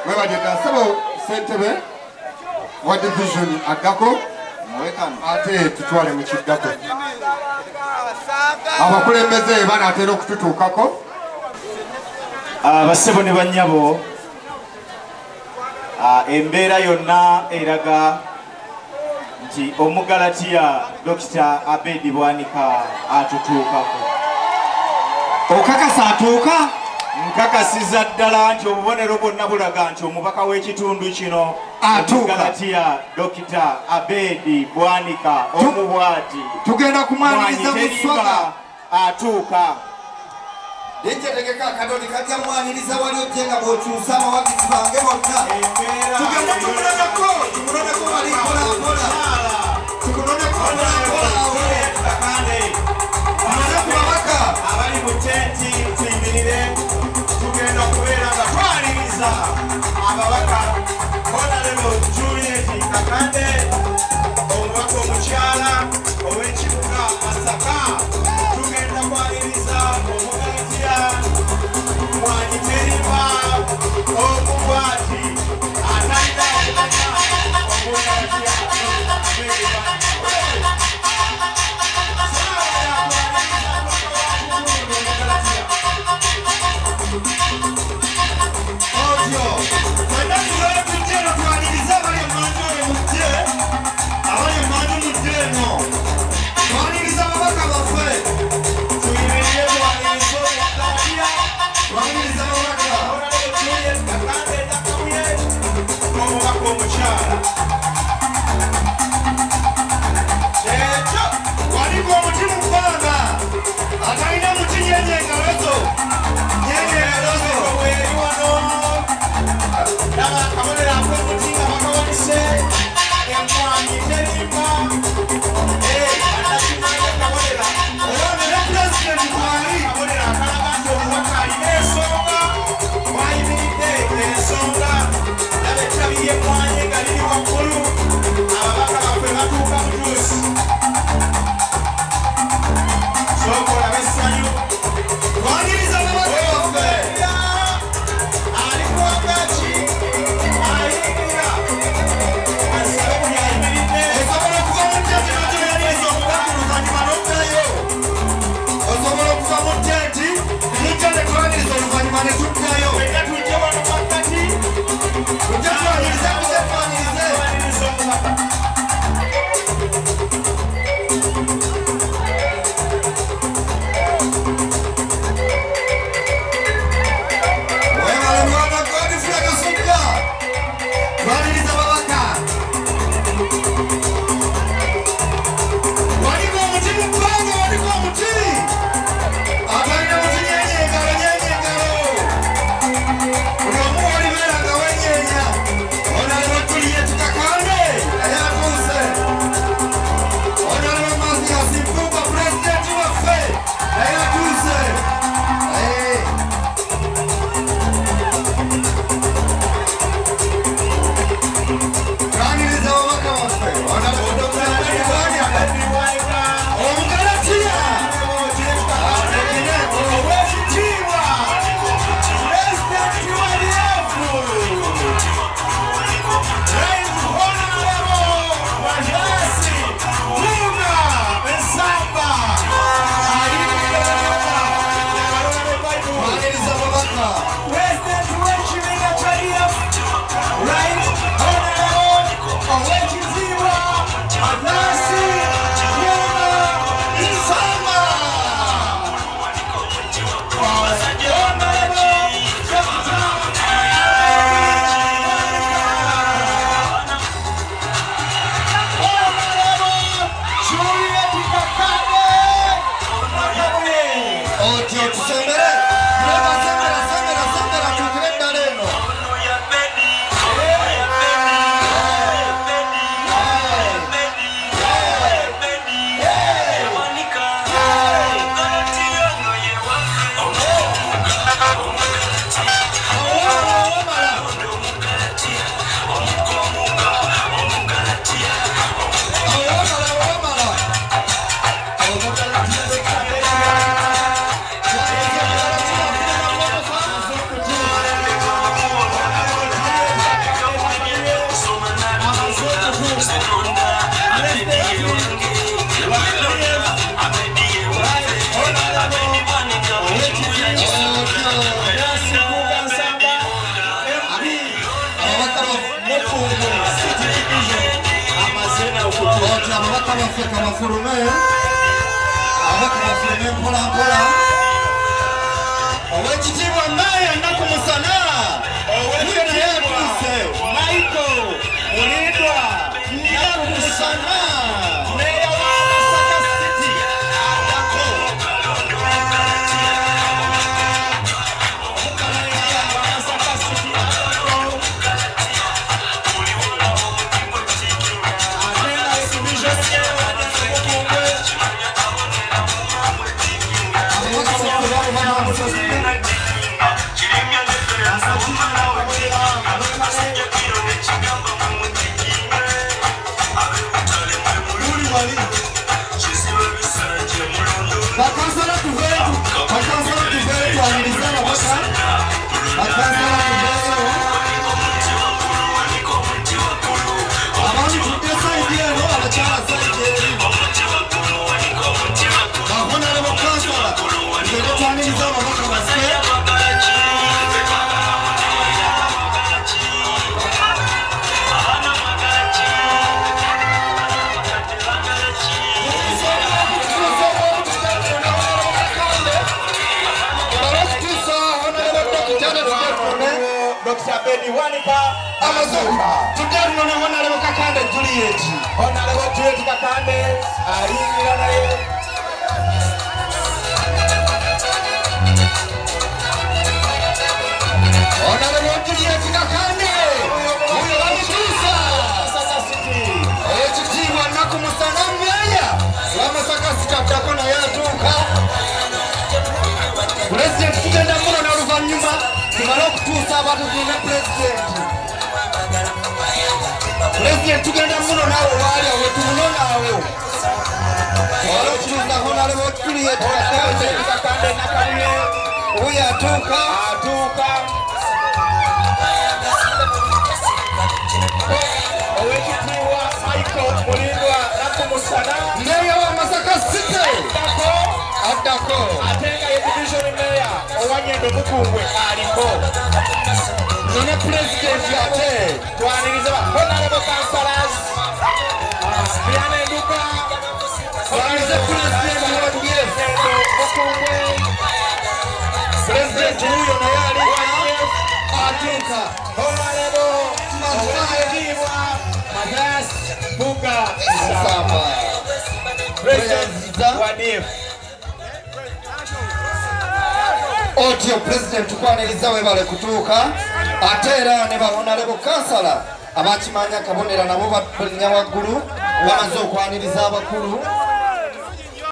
Webadde sabo Ssentebe wa division addako ate tutwale mu kiddako. Abakulembeze banaatera okututuukako. Bassebo ne bannyabo, embeera yonna eraga nti Omugalatiya Dr. Abedi Bwanika atutuukako. Okakasa atuuka? Nkakasiza ddala nti obubonero bwonna bulaga nti omubaka w'ekitundu kino Omugalatiya Dr. Abedi Bwanika omubwati tugenda kumwaniriza mu sswaga atuuka. Tegeka akadoli kajja mwaniriza wali ojjenga bw'okyusa abawagizi bange bonna. Tugenda tumuloneko wali mpolampola. Tukuloneko mpolampola. Abali mu tenti tuyimirire, tugenda okubeera nga twaniriza ababaka Honorable Juliet Kakande, omubaka omukyala ow'ekibuga Masaka. Tugenda kwaniriza Omugalatiya Mwanyiterima omubwati atalina Omugalatiya ababaka baffe kabafulume mpola mpola owekitiibwa Meya Nnaku Musana oyo naye atuuse Michael Mulindwa Nnaku Musana Meya wa Masaka City atako Dr. Bedi Bwanika Amazuka. Today we want to look at Juliet. Honorable Juliet Kakande, Aringira naye. Honorable Juliet Kakande. Huyo wamitusa. Masaka City. Ekitiibwa Nnaku Musana Meya wa Masaka City atako naye atuuka. President tugenda muno n'oluvannyuma tumale okutuusa abantu tulina President tugenda muno naawe waali awo tumunonaawo wala okutuusa Honorable Juliet Kakande Nakabuye oyo atuuka owekitiibwa Michael Mulindwa Nnaku Musana Meya wa Masaka City addako ate nga ye division Meya owanyendo Mukungwe aliko none President ate twaniriza Honorable Councillors Brian Nduka twaniriza President Mukungwe President huyo naye aliko atuuka Honorable Masaibwa Magas Buga Samba President Wadif Otio President tukwaniriza webale kutuuka ate era ne Honorable Councillor abakimanya kabonera nabo balinnya waggulu bamaze okwaniriza abakulu